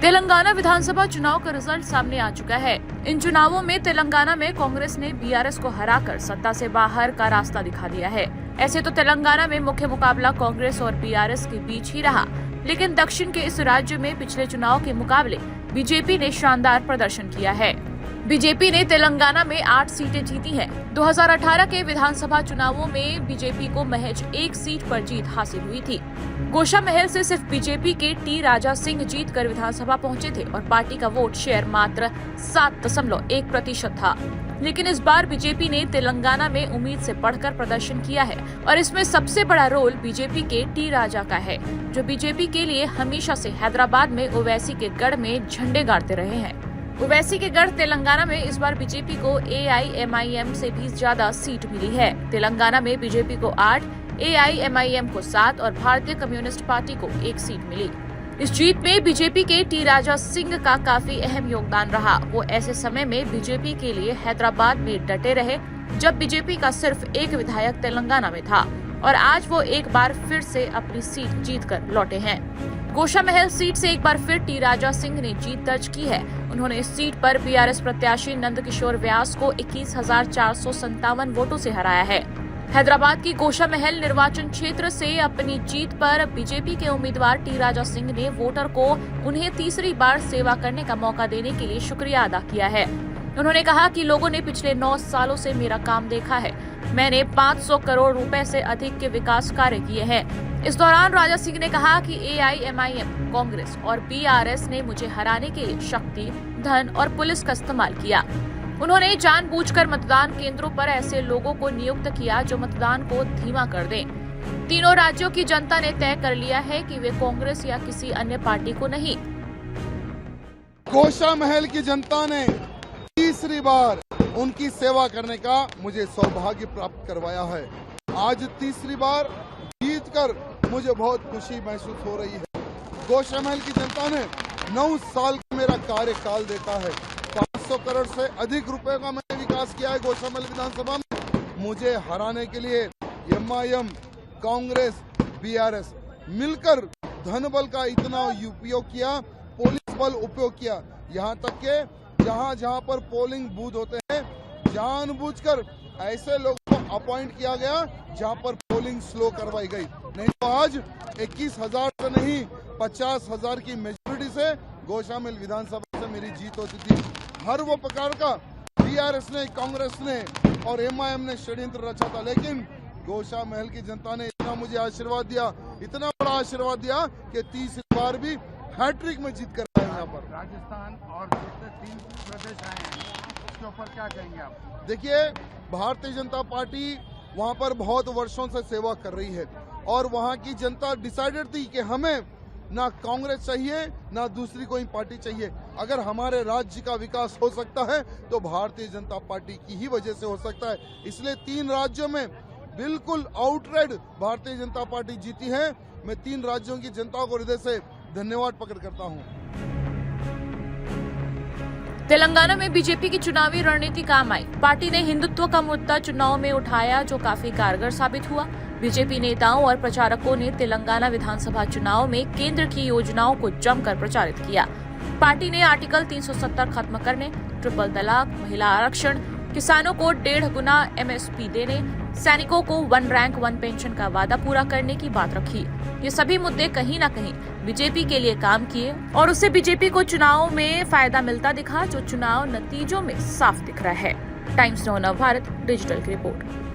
तेलंगाना विधानसभा चुनाव का रिजल्ट सामने आ चुका है। इन चुनावों में तेलंगाना में कांग्रेस ने बीआरएस को हराकर सत्ता से बाहर का रास्ता दिखा दिया है। ऐसे तो तेलंगाना में मुख्य मुकाबला कांग्रेस और बीआरएस के बीच ही रहा, लेकिन दक्षिण के इस राज्य में पिछले चुनाव के मुकाबले बीजेपी ने शानदार प्रदर्शन किया है। बीजेपी ने तेलंगाना में 8 सीटें जीती हैं। 2018 के विधानसभा चुनावों में बीजेपी को महज 1 सीट पर जीत हासिल हुई थी। गोशा महल से सिर्फ बीजेपी के टी राजा सिंह जीतकर विधानसभा पहुंचे थे और पार्टी का वोट शेयर मात्र 7.1% था। लेकिन इस बार बीजेपी ने तेलंगाना में उम्मीद से बढ़कर प्रदर्शन किया है और इसमें सबसे बड़ा रोल बीजेपी के टी राजा का है, जो बीजेपी के लिए हमेशा से हैदराबाद में ओवैसी के गढ़ में झंडे गाड़ते रहे हैं। ओवैसी के गढ़ तेलंगाना में इस बार बीजेपी को एआईएमआईएम से भी ज्यादा सीट मिली है। तेलंगाना में बीजेपी को 8, एआईएमआईएम को 7 और भारतीय कम्युनिस्ट पार्टी को 1 सीट मिली। इस जीत में बीजेपी के टी राजा सिंह का काफी अहम योगदान रहा। वो ऐसे समय में बीजेपी के लिए हैदराबाद में डटे रहे जब बीजेपी का सिर्फ एक विधायक तेलंगाना में था, और आज वो एक बार फिर से अपनी सीट जीतकर लौटे हैं। गोशा महल सीट से एक बार फिर टी राजा सिंह ने जीत दर्ज की है। उन्होंने इस सीट पर बीआरएस प्रत्याशी नंदकिशोर व्यास को 21,457 वोटों से हराया है। हैदराबाद की गोशा महल निर्वाचन क्षेत्र से अपनी जीत पर बीजेपी के उम्मीदवार टी राजा सिंह ने वोटर को उन्हें तीसरी बार सेवा करने का मौका देने के लिए शुक्रिया अदा किया है। उन्होंने कहा कि लोगों ने पिछले 9 सालों से मेरा काम देखा है। मैंने 500 करोड़ रुपए से अधिक के विकास कार्य किए हैं। इस दौरान राजा सिंह ने कहा कि एआईएमआईएम, कांग्रेस और बीआरएस ने मुझे हराने के लिए शक्ति, धन और पुलिस का इस्तेमाल किया। उन्होंने जानबूझकर मतदान केंद्रों पर ऐसे लोगों को नियुक्त किया जो मतदान को धीमा कर दें। तीनों राज्यों की जनता ने तय कर लिया है कि वे कांग्रेस या किसी अन्य पार्टी को नहीं। गोशा महल की जनता ने तीसरी बार उनकी सेवा करने का मुझे सौभाग्य प्राप्त करवाया है। आज तीसरी बार जीतकर मुझे बहुत खुशी महसूस हो रही है। गोशा महल की जनता ने 9 साल का मेरा कार्यकाल देखा है। 500 करोड़ से अधिक रुपए का मैंने विकास किया है गोशा महल विधानसभा में। मुझे हराने के लिए एमआईएम, कांग्रेस, बीआरएस मिलकर धन बल का इतना उपयोग किया, पुलिस बल उपयोग किया, यहाँ तक के जहाँ पर पोलिंग बूथ होते हैं जानबूझकर ऐसे लोगों को अपॉइंट किया गया जहाँ पर पोलिंग स्लो करवाई गई। नहीं तो आज 21,000 से नहीं 50,000 की मेजोरिटी से गोशा महल विधानसभा से मेरी जीत होती थी। हर वो प्रकार का बीआरएस ने, कांग्रेस ने और एमआईएम ने षड्यंत्र रचा था, लेकिन गोशा महल की जनता ने इतना मुझे आशीर्वाद दिया, इतना बड़ा आशीर्वाद दिया कि तीसरी बार भी हैट्रिक में जीत कर आए यहाँ पर। राजस्थान और दूसरे 3 प्रदेश आए हैं, उसके ऊपर क्या कहेंगे आप? देखिए, भारतीय जनता पार्टी वहाँ पर बहुत वर्षों से सेवा कर रही है और वहाँ की जनता डिसाइडेड थी कि हमें ना कांग्रेस चाहिए ना दूसरी कोई पार्टी चाहिए। अगर हमारे राज्य का विकास हो सकता है तो भारतीय जनता पार्टी की ही वजह से हो सकता है। इसलिए 3 राज्यों में बिल्कुल आउटराइड भारतीय जनता पार्टी जीती है। मैं 3 राज्यों की जनता को हृदय से धन्यवाद प्रकट करता हूँ। तेलंगाना में बीजेपी की चुनावी रणनीति काम आई। पार्टी ने हिंदुत्व का मुद्दा चुनाव में उठाया, जो काफी कारगर साबित हुआ। बीजेपी नेताओं और प्रचारकों ने तेलंगाना विधानसभा चुनाव में केंद्र की योजनाओं को जमकर प्रचारित किया। पार्टी ने आर्टिकल 370 खत्म करने, ट्रिपल तलाक, महिला आरक्षण, किसानों को 1.5 गुना एमएसपी देने, सैनिकों को 1 रैंक 1 पेंशन का वादा पूरा करने की बात रखी। ये सभी मुद्दे कहीं न कहीं बीजेपी के लिए काम किए और उससे बीजेपी को चुनाव में फायदा मिलता दिखा, जो चुनाव नतीजों में साफ दिख रहा है। टाइम्स नाउ नव भारत डिजिटल की रिपोर्ट।